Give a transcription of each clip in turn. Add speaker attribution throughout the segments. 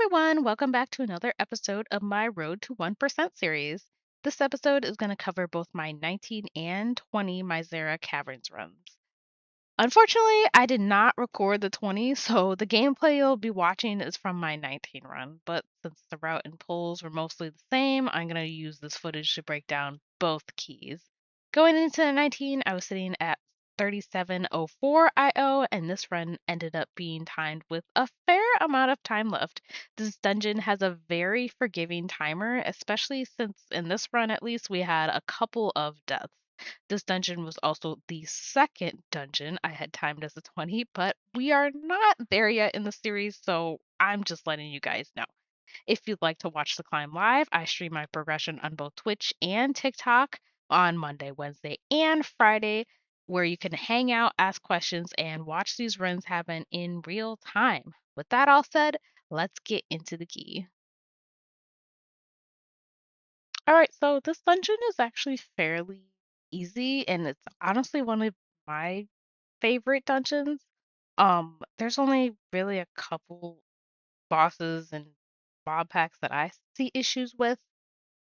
Speaker 1: everyone, welcome back to another episode of my Road to 1% series. This episode is going to cover both my 19 and 20 Maisara Caverns runs. Unfortunately, I did not record the 20, so the gameplay you'll be watching is from my 19 run, but since the route and pulls were mostly the same, I'm going to use this footage to break down both keys. Going into the 19, I was sitting at 3704 IO, and this run ended up being timed with a fair amount of time left. This dungeon has a very forgiving timer, especially since in this run at least we had a couple of deaths. This dungeon was also the second dungeon I had timed as a 20, but we are not there yet in the series, so I'm just letting you guys know. If you'd like to watch the climb live, I stream my progression on both Twitch and TikTok on Monday, Wednesday, and Friday, where you can hang out, ask questions, and watch these runs happen in real time. With that all said, let's get into the key. All right, so this dungeon is actually fairly easy, and it's honestly one of my favorite dungeons. There's only really a couple bosses and mob packs that I see issues with.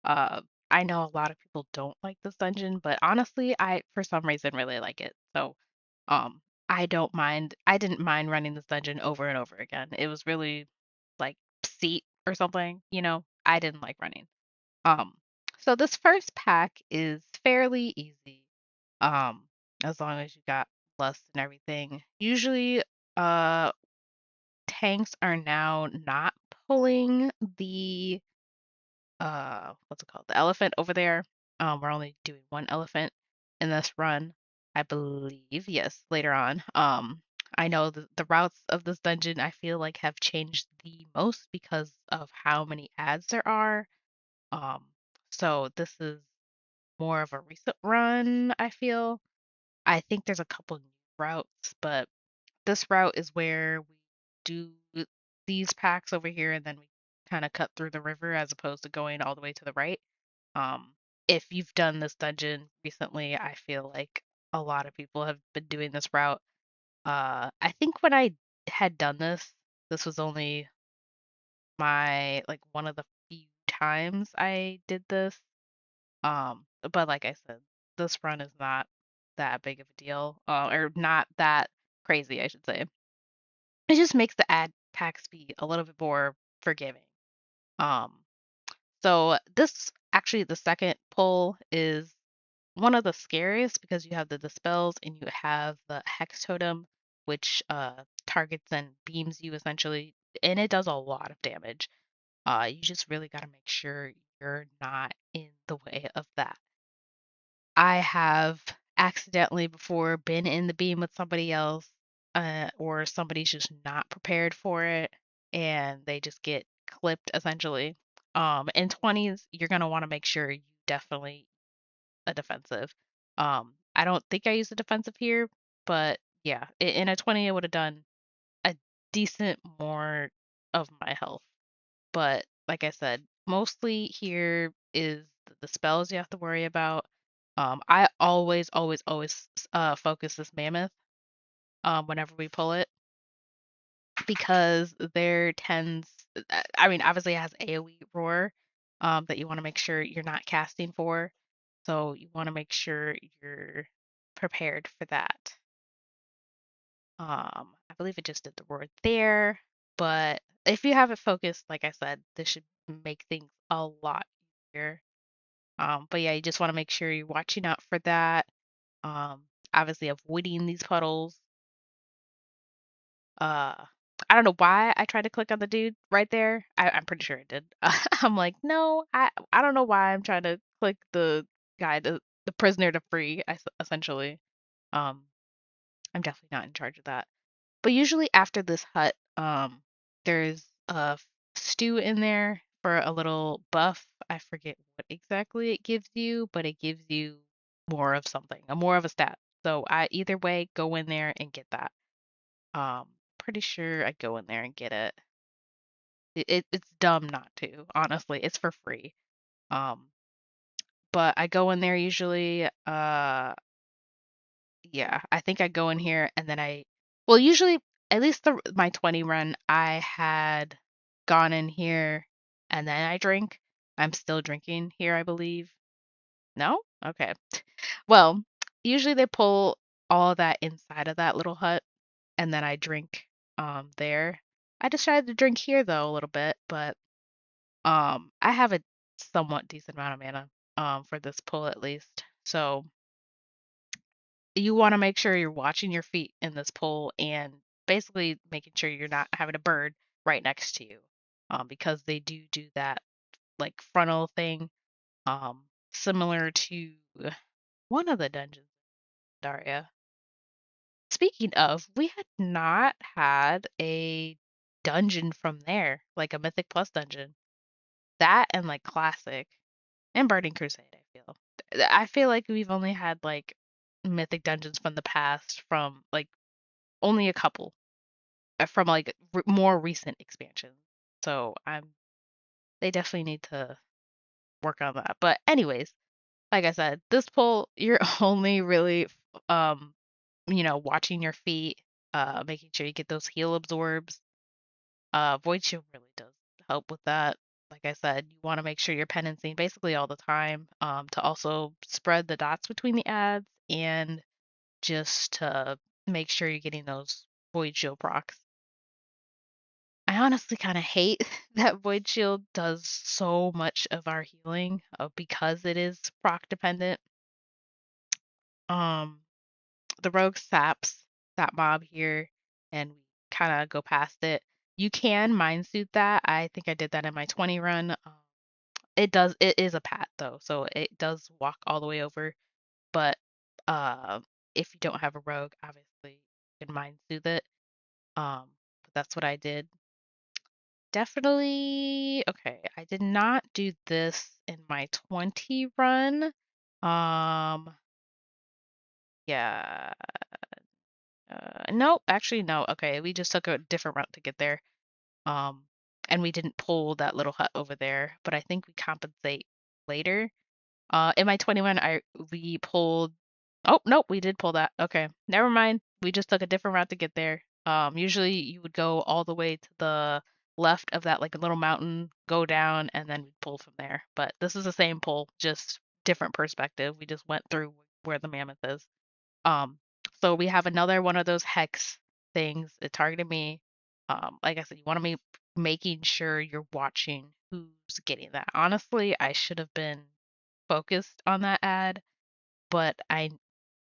Speaker 1: Uh, I know a lot of people don't like this dungeon, but honestly, I for some reason really like it. So, um, I don't mind. I didn't mind running this dungeon over and over again. It was really like seat or something, I didn't like running. Um, so this first pack is fairly easy. Um, as long as you got lust and everything. Usually, uh, tanks are now not pulling the what's it called? The elephant over there. We're only doing one elephant in this run, I believe. Yes, later on. I know the routes of this dungeon I feel like have changed the most because of how many ads there are. Um, so this is more of a recent run, I feel. I think there's a couple new routes, but this route is where we do these packs over here and then we kind of cut through the river as opposed to going all the way to the right. Um, if you've done this dungeon recently, I feel like a lot of people have been doing this route. I think when I had done this was only my like one of the few times I did this. But like I said, this run is not that big of a deal, or not that crazy, I should say. It just makes the ad packs be a little bit more forgiving. Um, so this actually the second pull is one of the scariest because you have the dispels and you have the hex totem, which targets and beams you essentially, and it does a lot of damage. You just really got to make sure you're not in the way of that. I have accidentally before been in the beam with somebody else, or somebody's just not prepared for it and they just get clipped essentially. In 20s, you're gonna want to make sure you definitely a defensive. I don't think I used a defensive here, but yeah, in a 20, I would have done a decent more of my health. But like I said, mostly here is the spells you have to worry about. I always focus this mammoth whenever we pull it because there tends, I mean, obviously it has AoE roar that you want to make sure you're not casting for. So you want to make sure you're prepared for that. I believe it just did the roar there, but if you have it focused, like I said, this should make things a lot easier. But yeah, you just want to make sure you're watching out for that. Um, Obviously avoiding these puddles. Uh, I don't know why I tried to click on the dude right there. I'm pretty sure I did. I'm like, no, I don't know why I'm trying to click the guy, the prisoner to free, essentially. Um, I'm definitely not in charge of that. But usually after this hut, there's a stew in there for a little buff. I forget what exactly it gives you, but it gives you more of something, a more of a stat. So I either way go in there and get that. Pretty sure I go in there and get it. It's dumb not to, honestly. It's for free. Um, but I go in there usually. Yeah, I think I go in here and then well, usually at least my 20 run, I had gone in here and then I drink. I'm still drinking here, I believe. No? Okay. Well, usually they pull all that inside of that little hut and then I drink there. I decided to drink here though a little bit, but I have a somewhat decent amount of mana for this pull at least. So you want to make sure you're watching your feet in this pull and basically making sure you're not having a bird right next to you. Because they do that like frontal thing, um, similar to one of the dungeons in Daria. Speaking of, we had not had a dungeon from there, like a Mythic Plus dungeon. That and like Classic and Burning Crusade, I feel. I feel like we've only had like Mythic dungeons from the past from like only a couple from like more recent expansions. So they definitely need to work on that. But anyways, like I said, this pull you're only really watching your feet, making sure you get those heal absorbs. Void Shield really does help with that. Like I said, you want to make sure you're penanting basically all the time, to also spread the dots between the ads and just to make sure you're getting those Void Shield procs. I honestly kind of hate that Void Shield does so much of our healing, because it is proc dependent. Um, the rogue saps that mob here, and we kind of go past it. You can mind suit that. I think I did that in my 20 run. It is a pat though, so it does walk all the way over. But uh, if you don't have a rogue, obviously you can mind soothe it. But that's what I did. Definitely. Okay, I did not do this in my 20 run. Um, yeah. Nope, actually no. Okay, we just took a different route to get there. Um, and we didn't pull that little hut over there, but I think we compensate later. In my 21, we pulled. Oh, nope, we did pull that. Okay, never mind. We just took a different route to get there. Usually you would go all the way to the left of that like a little mountain, go down, and then we'd pull from there. But this is the same pull, just different perspective. We just went through where the mammoth is. Um, so we have another one of those hex things. It targeted me. Like I said, you want to be making sure you're watching who's getting that. Honestly, I should have been focused on that ad, but I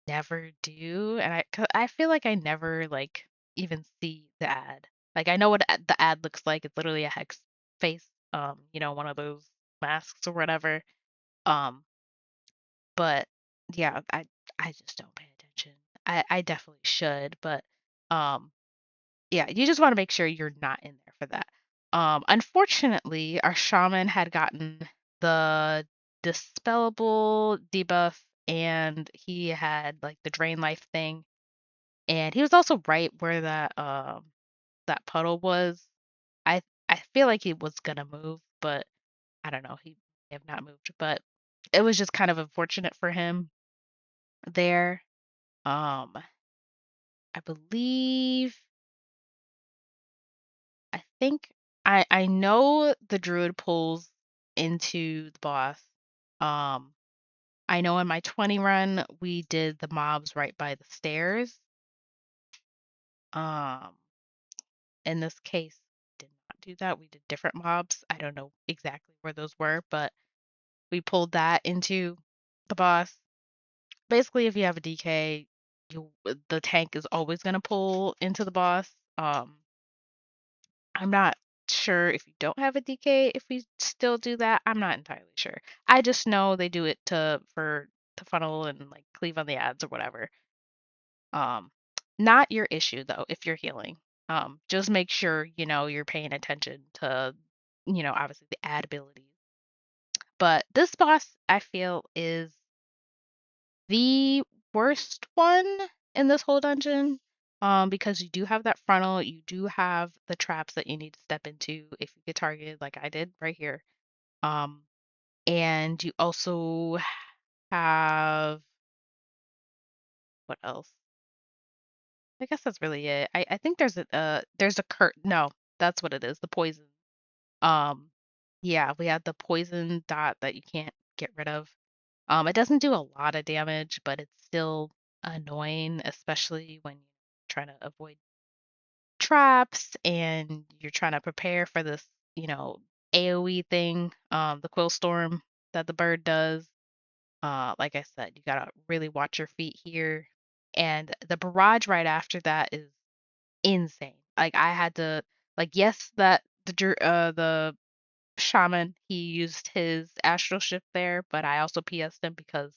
Speaker 1: never do, and 'cause I feel like I never like even see the ad. Like I know what the ad looks like. It's literally a hex face, one of those masks or whatever. Um, but yeah, I just don't pay attention. I definitely should, but um yeah, you just want to make sure you're not in there for that. Unfortunately, our shaman had gotten the dispellable debuff and he had like the drain life thing. And he was also right where that puddle was. I feel like he was gonna move, but I don't know, he may have not moved. But it was just kind of unfortunate for him there. Um, I believe I think I know the druid pulls into the boss. Um, I know in my 20 run we did the mobs right by the stairs. Um, in this case, did not do that. We did different mobs. I don't know exactly where those were, but we pulled that into the boss. Basically, if you have a DK, the tank is always gonna pull into the boss. I'm not sure if you don't have a DK if we still do that. I'm not entirely sure. I just know they do it to funnel and like cleave on the ads or whatever. Um, Not your issue though if you're healing. Just make sure you're paying attention to obviously the ad abilities. But this boss I feel is the worst one in this whole dungeon. Because you do have that frontal, you do have the traps that you need to step into if you get targeted, like I did right here. Um, and you also have what else? I guess that's really it. I think there's a no, that's what it is, the poison. Um, yeah, we had the poison dot that you can't get rid of. It doesn't do a lot of damage, but it's still annoying, especially when you're trying to avoid traps and you're trying to prepare for this, you know, AoE thing, the quill storm that the bird does. Like I said, you gotta really watch your feet here. And the barrage right after that is insane. Like I had to like yes, that the shaman he used his astral shift there, but I also PS'd him because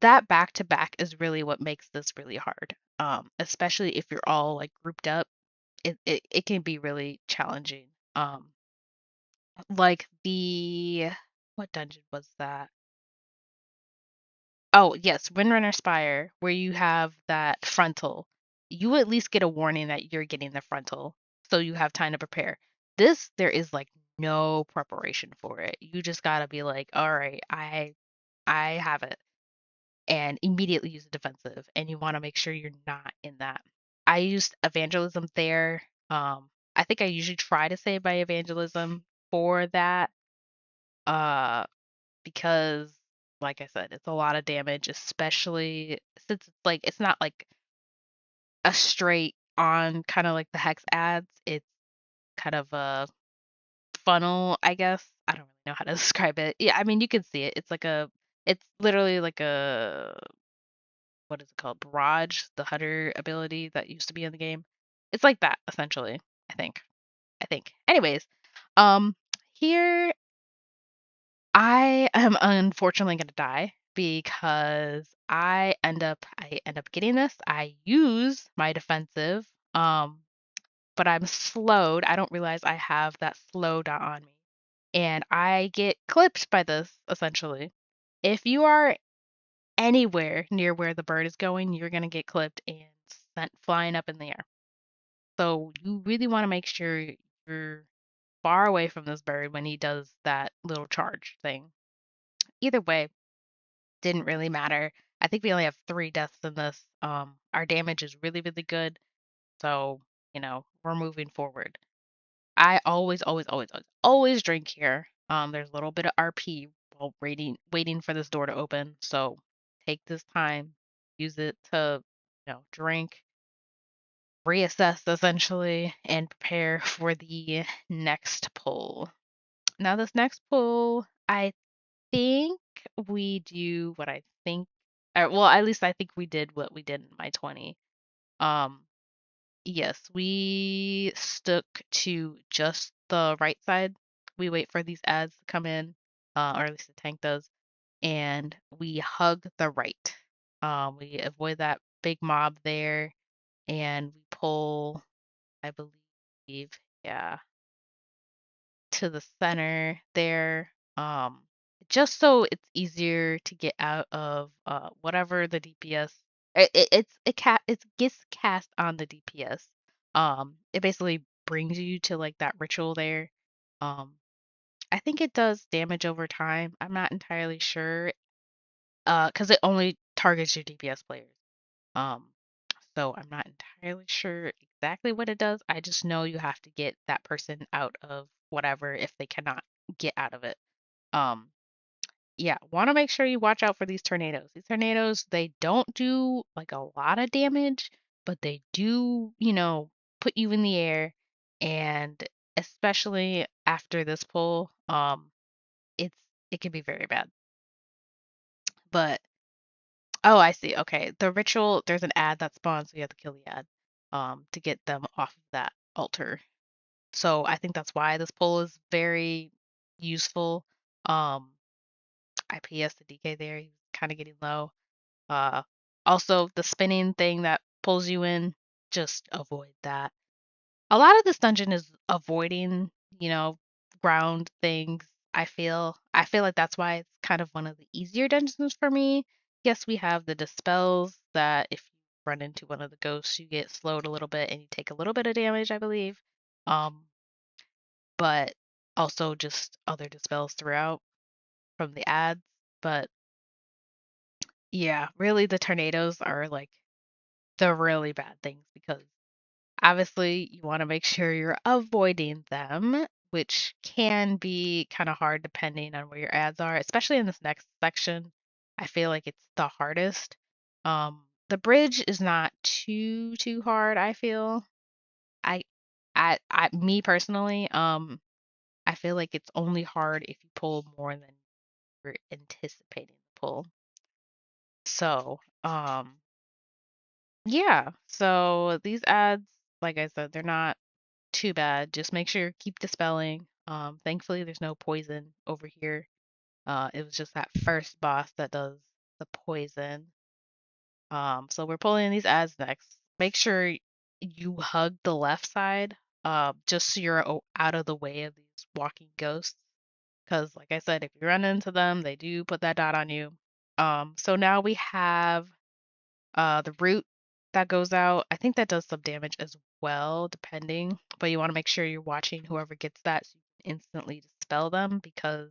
Speaker 1: that back to back is really what makes this really hard. Especially if you're all like grouped up, it can be really challenging. Like the what dungeon was that? Oh, yes, Windrunner Spire, where you have that frontal. You at least get a warning that you're getting the frontal, so you have time to prepare. This, there is like no preparation for it. You just gotta be like, all right, I have it, and immediately use a defensive, and you want to make sure you're not in that. I used evangelism there. I think I usually try to save my evangelism for that, uh, because like I said, it's a lot of damage, especially since it's like it's not like a straight on kind of like the hex adds. It's kind of a funnel, I guess. I don't really know how to describe it. Yeah, I mean you can see it. It's literally like a what is it called? Barrage, the Hunter ability that used to be in the game. It's like that essentially. I think. I think. Anyways, um, here I am unfortunately gonna die because I end up getting this. I use my defensive, but I'm slowed. I don't realize I have that slow dot on me, and I get clipped by this essentially. If you are anywhere near where the bird is going, you're gonna get clipped and sent flying up in the air. So you really want to make sure you're far away from this bird when he does that little charge thing. Either way, didn't really matter. I think we only have 3 deaths in this. Our damage is really, really good. So, we're moving forward. I always, always, always, always, always drink here. There's a little bit of RP while waiting for this door to open. So take this time, use it to, drink, reassess essentially, and prepare for the next pull. Now, this next pull, I think we do what I think. Well, at least I think we did what we did in my 20. Um, yes, we stuck to just the right side. We wait for these ads to come in, or at least the tank does, and we hug the right. We avoid that big mob there, and we pull, I believe, yeah, to the center there, just so it's easier to get out of whatever the DPS. It gets cast on the DPS. It basically brings you to like that ritual there. Um, I think it does damage over time. I'm not entirely sure. Because it only targets your DPS players. Um, so I'm not entirely sure exactly what it does. I just know you have to get that person out of whatever if they cannot get out of it. Um, yeah, want to make sure you watch out for these tornadoes. These tornadoes, they don't do like a lot of damage, but they do, put you in the air. And especially after this pull, it's it can be very bad. But oh, I see. Okay. The ritual, there's an ad that spawns, so you have to kill the ad to get them off of that altar. So I think that's why this pull is very useful. Um, IPS the DK there, he's kind of getting low. Uh, Also the spinning thing that pulls you in, just avoid that. A lot of this dungeon is avoiding, you know, ground things. I feel like that's why it's kind of one of the easier dungeons for me. Yes, we have the dispels that if you run into one of the ghosts, you get slowed a little bit and you take a little bit of damage, I believe. Um, but also just other dispels throughout from the ads. But yeah, really the tornadoes are like the really bad things because Obviously, you want to make sure you're avoiding them, which can be kind of hard depending on where your ads are, especially in this next section. I feel like it's the hardest. The bridge is not too hard, I feel. I me personally, I feel like it's only hard if you pull more than you're anticipating to pull. So, yeah. So these ads, like I said, they're not too bad. Just make sure you keep dispelling. Thankfully, there's no poison over here. It was just that first boss that does the poison. So we're pulling these ads next. Make sure you hug the left side, just so you're out of the way of these walking ghosts. Because, like I said, if you run into them, they do put that dot on you. So now we have the root that goes out. I think that does some damage as well, depending. But you want to make sure you're watching whoever gets that so you can instantly dispel them because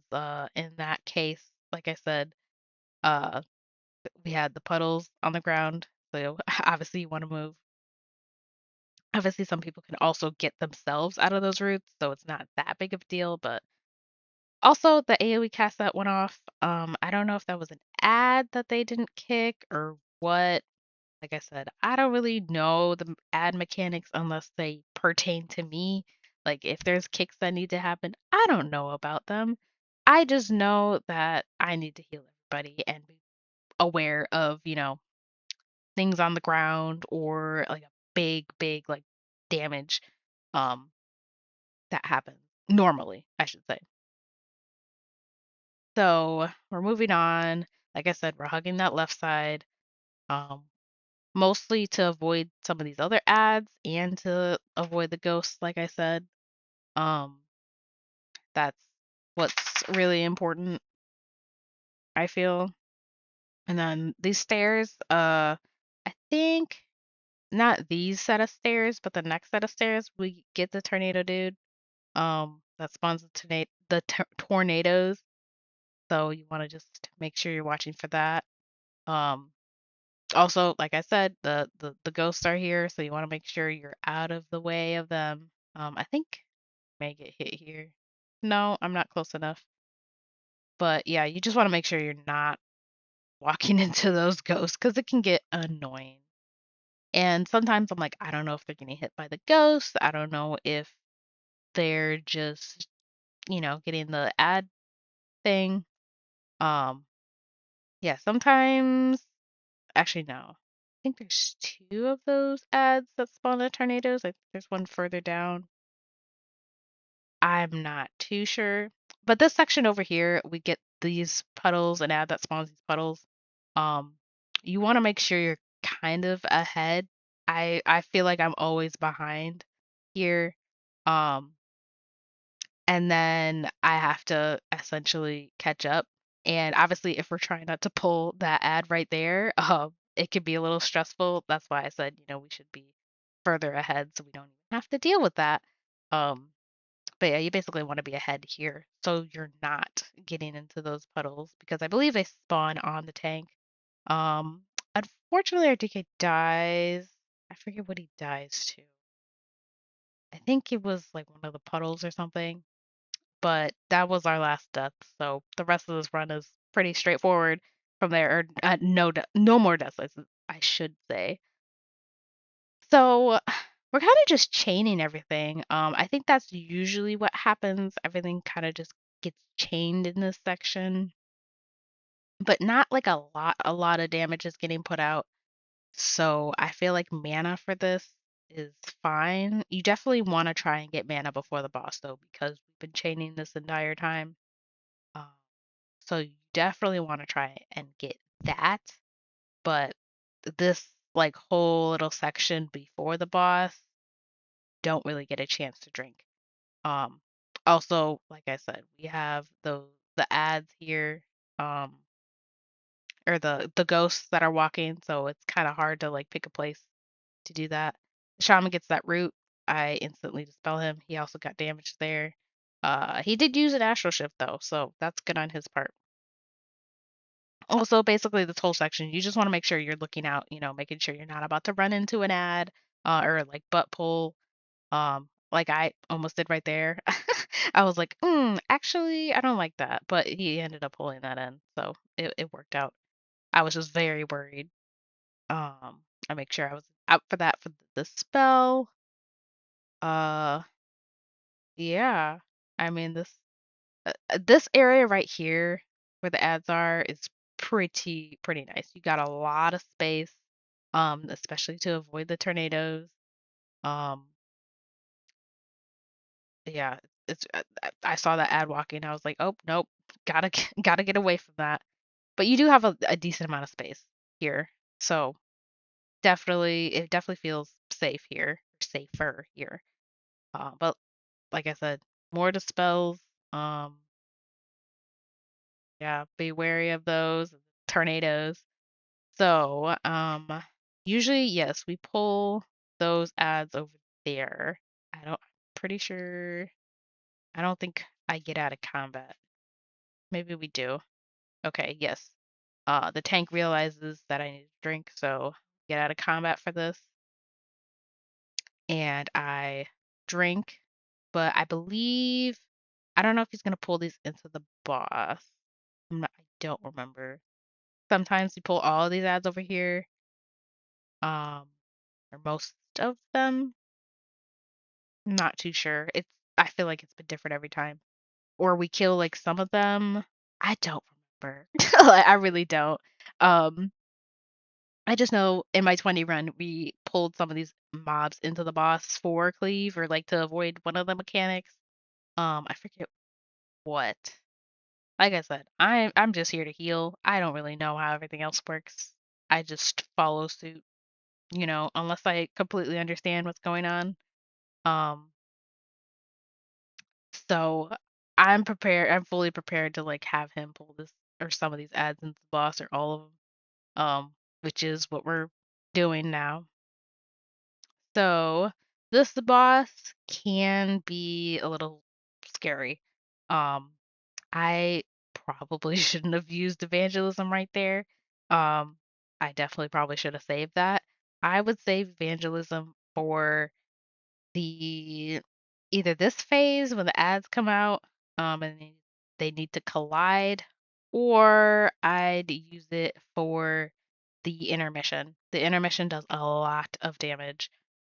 Speaker 1: in that case, like I said, uh, we had the puddles on the ground. So obviously you want to move. Obviously, some people can also get themselves out of those roots, so it's not that big of a deal. But also, the AoE cast that went off. I don't know if that was an ad that they didn't kick or what. Like I said, I don't really know the ad mechanics unless they pertain to me. Like if there's kicks that need to happen, I don't know about them. I just know that I need to heal everybody and be aware of, things on the ground or like a big like damage um that happens normally, I should say. So, we're moving on. Like I said, we're hugging that left side. Um Mostly to avoid some of these other ads and to avoid the ghosts, like I said. Um, that's what's really important, I feel. And then these stairs, I think not these set of stairs, but the next set of stairs, we get the tornado dude. That spawns the tornadoes. So you want to just make sure you're watching for that. Um, Also, like I said, the ghosts are here, so you want to make sure you're out of the way of them. I think I may get hit here. No, I'm not close enough. But yeah, you just want to make sure you're not walking into those ghosts because it can get annoying. And sometimes I'm like, I don't know if they're getting hit by the ghosts. I don't know if they're just, getting the ad thing. Um, yeah, sometimes actually no. I think there's two of those ads that spawn the tornadoes. Like there's one further down. I'm not too sure. But this section over here, we get these puddles, an ad that spawns these puddles. Um, you want to make sure you're kind of ahead. I feel like I'm always behind here. Um, and then I have to essentially catch up. And obviously, if we're trying not to pull that ad right there, it could be a little stressful. That's why I said, we should be further ahead so we don't even have to deal with that. Um, but yeah, you basically want to be ahead here so you're not getting into those puddles because I believe they spawn on the tank. Um, Unfortunately, our DK dies. I forget what he dies to. I think it was like one of the puddles or something, but that was our last death. So the rest of this run is pretty straightforward from there. Or no more deaths, I should say. So we're kind of just chaining everything. I think that's usually what happens. Everything kind of just gets chained in this section, but not like a lot of damage is getting put out. So I feel like mana for this is fine. You definitely want to try and get mana before the boss though, because we've been chaining this entire time. Um, so you definitely want to try and get that. But this like whole little section before the boss, don't really get a chance to drink. Um, Also, like I said, we have the ads here, um, or the ghosts that are walking, so it's kind of hard to like pick a place to do that. The shaman gets that root. I instantly dispel him. He also got damage there. He did use an astral shift though, so that's good on his part. Also, basically this whole section, you just want to make sure you're looking out, making sure you're not about to run into an ad. or like butt pull, like I almost did right there. I was like, actually, I don't like that, but he ended up pulling that in, so it worked out. I was just very worried. I make sure I was out for that for the spell. Uh, yeah. I mean this area right here where the ads are is pretty nice. You got a lot of space, especially to avoid the tornadoes. Um, yeah, it's I saw that ad walking. I was like, oh nope, gotta get away from that. But you do have a decent amount of space here, so it definitely feels safe here, safer here. But like I said, more dispels. Um, yeah, be wary of those tornadoes. So, usually, yes, we pull those ads over there. I'm pretty sure, I don't think I get out of combat. Maybe we do. Okay, yes. The tank realizes that I need a drink, so get out of combat for this, and I drink. But I don't know if he's gonna pull these into the boss. I don't remember. Sometimes you pull all of these ads over here, um, or most of them. I'm not too sure. I feel like it's been different every time. Or we kill like some of them. I don't remember. Like, I really don't. Um, I just know in my 20 run we pulled some of these mobs into the boss for cleave or like to avoid one of the mechanics. I forget what. Like I said, I'm just here to heal. I don't really know how everything else works. I just follow suit, unless I completely understand what's going on. Um, so I'm prepared. I'm fully prepared to like have him pull this or some of these ads into the boss or all of them. Which is what we're doing now. So this boss can be a little scary. Um, I probably shouldn't have used evangelism right there. Um, I definitely probably should have saved that. I would save evangelism for the either this phase when the ads come out, and they need to collide, or I'd use it for the intermission. The intermission does a lot of damage.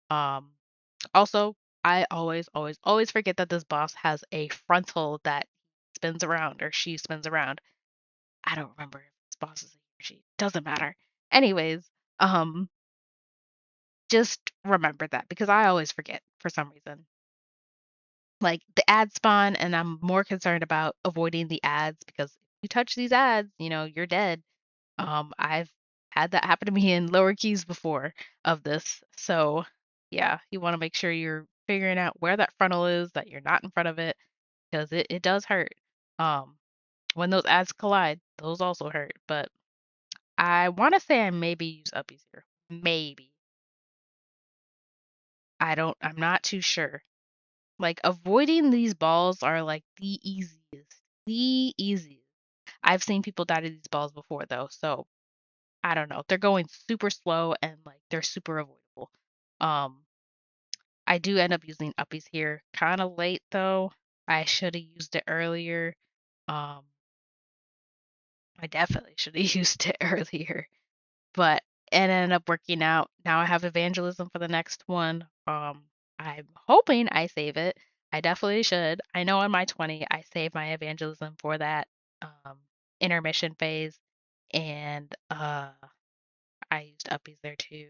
Speaker 1: Um, Also, I always forget that this boss has a frontal that spins around or she spins around. I don't remember if this boss is a he or she. Doesn't matter. Anyways, um, just remember that because I always forget for some reason. Like the ad spawn, and I'm more concerned about avoiding the ads because if you touch these ads, you're dead. I've had that happen to me in lower keys before of this. So, yeah, you want to make sure you're figuring out where that frontal is, that you're not in front of it, because it does hurt. Um, when those ads collide, those also hurt. But I want to say I maybe use uppies here. Maybe. I'm not too sure. Like avoiding these balls are like the easiest. The easiest. I've seen people die to these balls before though, so I don't know. They're going super slow and like they're super avoidable. Um, I do end up using uppies here kind of late though. I should have used it earlier. Um, I definitely should have used it earlier, but it ended up working out. Now I have evangelism for the next one. I'm hoping I save it. I definitely should. I know in my 20 I saved my evangelism for that um intermission phase, and I used uppies there too.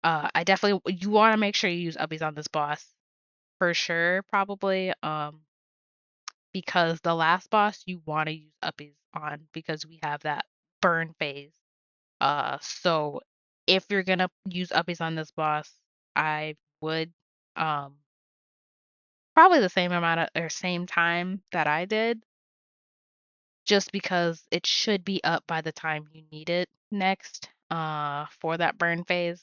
Speaker 1: I definitely you want to make sure you use uppies on this boss for sure, probably. Because the last boss you want to use uppies on because we have that burn phase. So if you're gonna use uppies on this boss, I would um probably the same amount of or same time that I did, just because it should be up by the time you need it next, for that burn phase.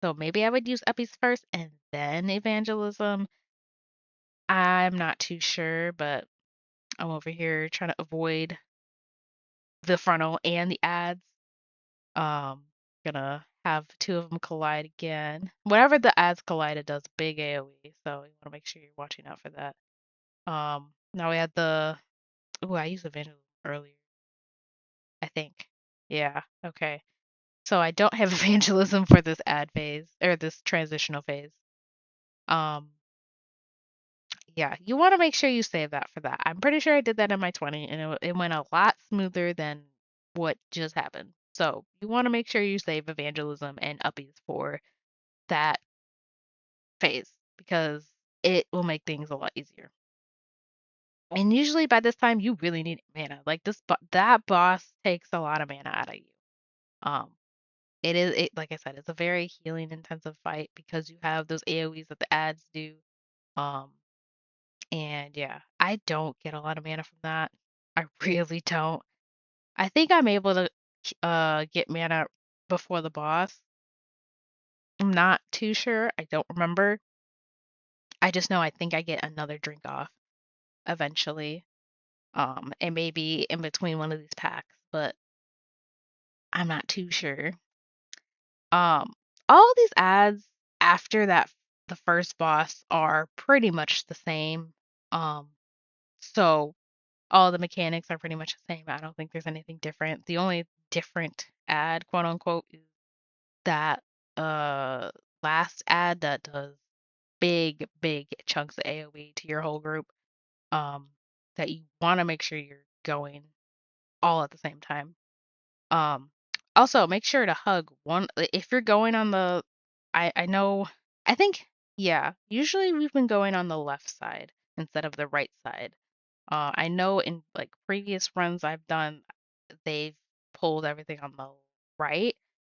Speaker 1: So maybe I would use uppies first and then evangelism. I'm not too sure, but I'm over here trying to avoid the frontal and the ads. Um, gonna have two of them collide again. Whenever the ads collide, it does big AoE, so you want to make sure you're watching out for that. Now we had the. Oh, I used Evangelism earlier, I think. Yeah, okay. So I don't have Evangelism for this ad phase, or this transitional phase. Um, yeah, you want to make sure you save that for that. I'm pretty sure I did that in my 20, and it went a lot smoother than what just happened. So you want to make sure you save Evangelism and Uppies for that phase because it will make things a lot easier. And usually by this time you really need mana. Like that boss takes a lot of mana out of you. Um it like I said, it's a very healing intensive fight because you have those AoEs that the ads do. Um and yeah, I don't get a lot of mana from that. I really don't. I think I'm able to get mana before the boss. I'm not too sure. I don't remember. I just know I think I get another drink off eventually. And maybe in between one of these packs, but I'm not too sure. Um, all of these ads after that, the first boss are pretty much the same. Um, so all the mechanics are pretty much the same. I don't think there's anything different. The only different ad, quote unquote, is that uh last ad that does big chunks of AoE to your whole group. Um, that you want to make sure you're going all at the same time. Um, Also make sure to hug one if you're going on the I know I think yeah, usually we've been going on the left side instead of the right side. I know in like previous runs I've done, they've pulled everything on the right,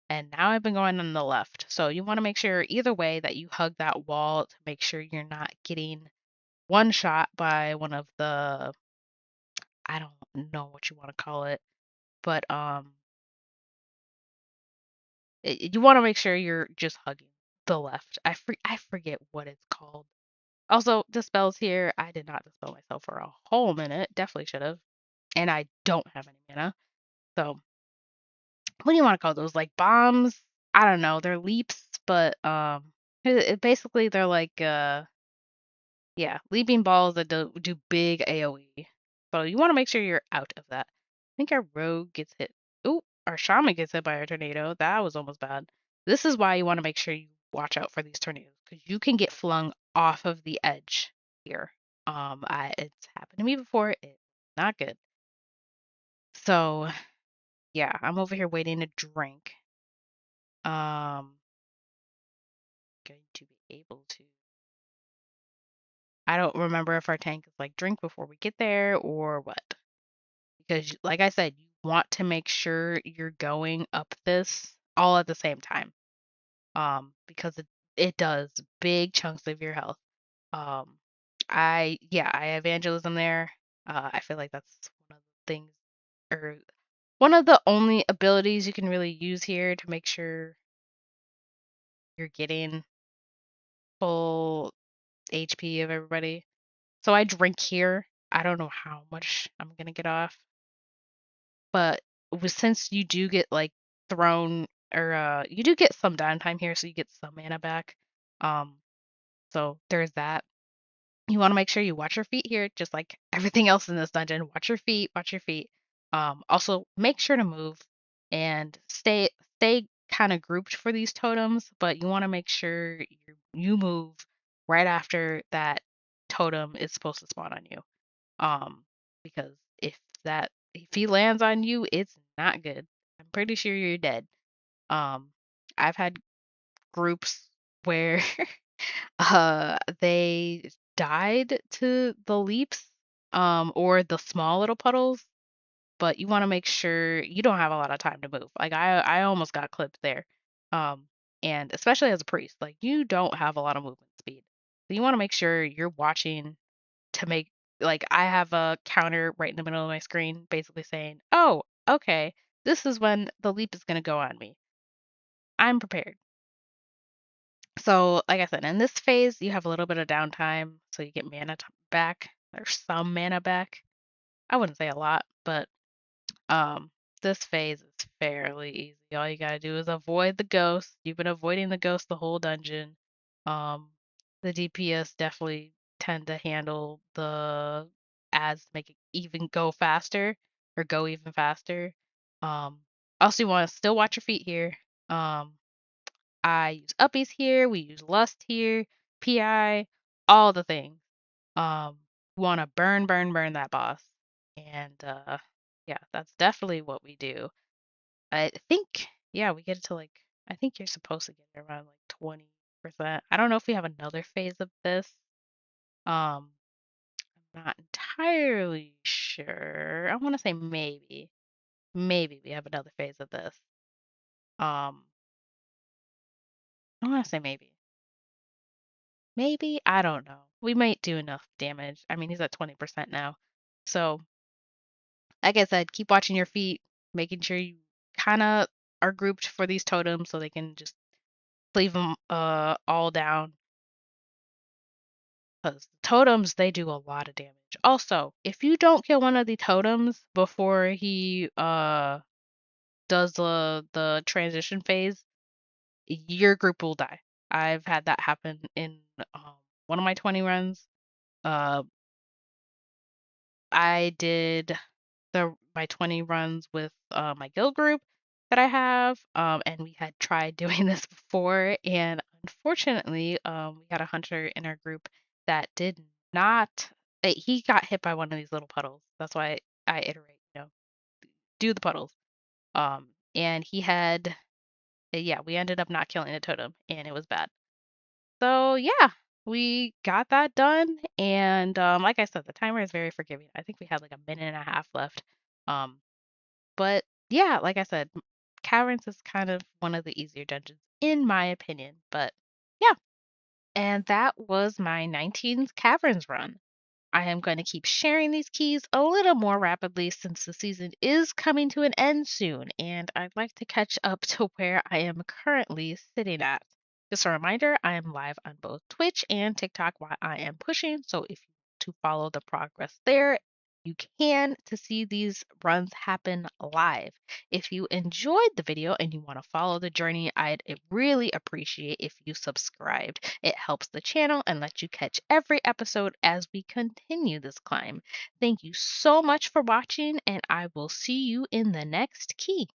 Speaker 1: and now I've been going on the left. So you want to make sure either way that you hug that wall to make sure you're not getting one shot by one of the I don't know what you want to call it, but you want to make sure you're just hugging the left. I forget what it's called. Also, the spells here, I did not dispel myself for a whole minute. Definitely should have. And I don't have any mana. So, what do you want to call those? Like bombs? I don't know. They're leaps, but basically they're like yeah, leaping balls that do big AoE. So you want to make sure you're out of that. I think our rogue gets hit. Ooh, our shaman gets hit by a tornado. That was almost bad. This is why you want to make sure you watch out for these tornadoes because you can get flung off of the edge here. It's happened to me before. It's not good. So yeah, I'm over here waiting to drink. Going to be able to. I don't remember if our tank is like drink before we get there or what. Because like I said, you want to make sure you're going up this all at the same time. Because it does big chunks of your health. Um I have evangelism there. I feel like that's one of the things or one of the only abilities you can really use here to make sure you're getting full HP of everybody. So I drink here. I don't know how much I'm gonna get off. But since you do get like thrown or you do get some downtime here, so you get some mana back. Um, so there's that. You want to make sure you watch your feet here, just like everything else in this dungeon. Watch your feet, watch your feet. Also make sure to move and stay kind of grouped for these totems, but you want to make sure you move right after that totem is supposed to spawn on you. Because if he lands on you, it's not good. I'm pretty sure you're dead. Um, I've had groups where they died to the leaps or the small little puddles, but you want to make sure you don't have a lot of time to move. Like I almost got clipped there. Um, and especially as a priest, like you don't have a lot of movement speed. So you want to make sure you're watching to make like I have a counter right in the middle of my screen basically saying, "Oh, okay, this is when the leap is going to go on me. I'm prepared." So, like I said, in this phase, you have a little bit of downtime, so you get mana back. There's some mana back. I wouldn't say a lot, but This phase is fairly easy. All you gotta do is avoid the ghost. You've been avoiding the ghost the whole dungeon. Um, the DPS definitely tend to handle the ads to make it even go faster or go even faster. Also you want to still watch your feet here. Um, I use uppies here. We use lust here, PI, all the things. Want to burn that boss, and yeah, that's definitely what we do. I think, yeah, we get it to like, I think you're supposed to get it around like 20%. I don't know if we have another phase of this. Um, I'm not entirely sure. I want to say maybe, maybe we have another phase of this. Um, I want to say maybe, maybe, I don't know. We might do enough damage. I mean, he's at 20% now. So, like I said, keep watching your feet, making sure you kind of are grouped for these totems so they can just leave them all down. Because totems, they do a lot of damage. Also, if you don't kill one of the totems before he does the transition phase, your group will die. I've had that happen in one of my 20 runs. Uh, I did my 20 runs with my guild group that I have, and we had tried doing this before, and unfortunately, we had a hunter in our group that did not. He got hit by one of these little puddles. That's why I iterate, do the puddles. And he had, yeah, we ended up not killing the totem, and it was bad. So yeah, we got that done, and like I said, the timer is very forgiving. I think we had like a minute and a half left. Um, but yeah, like I said, Caverns is kind of one of the easier dungeons in my opinion. But yeah, and that was my 19th Caverns run. I am going to keep sharing these keys a little more rapidly since the season is coming to an end soon, and I'd like to catch up to where I am currently sitting at. Just a reminder, I am live on both Twitch and TikTok while I am pushing, so if you want to follow the progress there, you can to see these runs happen live. If you enjoyed the video and you want to follow the journey, I'd really appreciate if you subscribed. It helps the channel and lets you catch every episode as we continue this climb. Thank you so much for watching, and I will see you in the next key.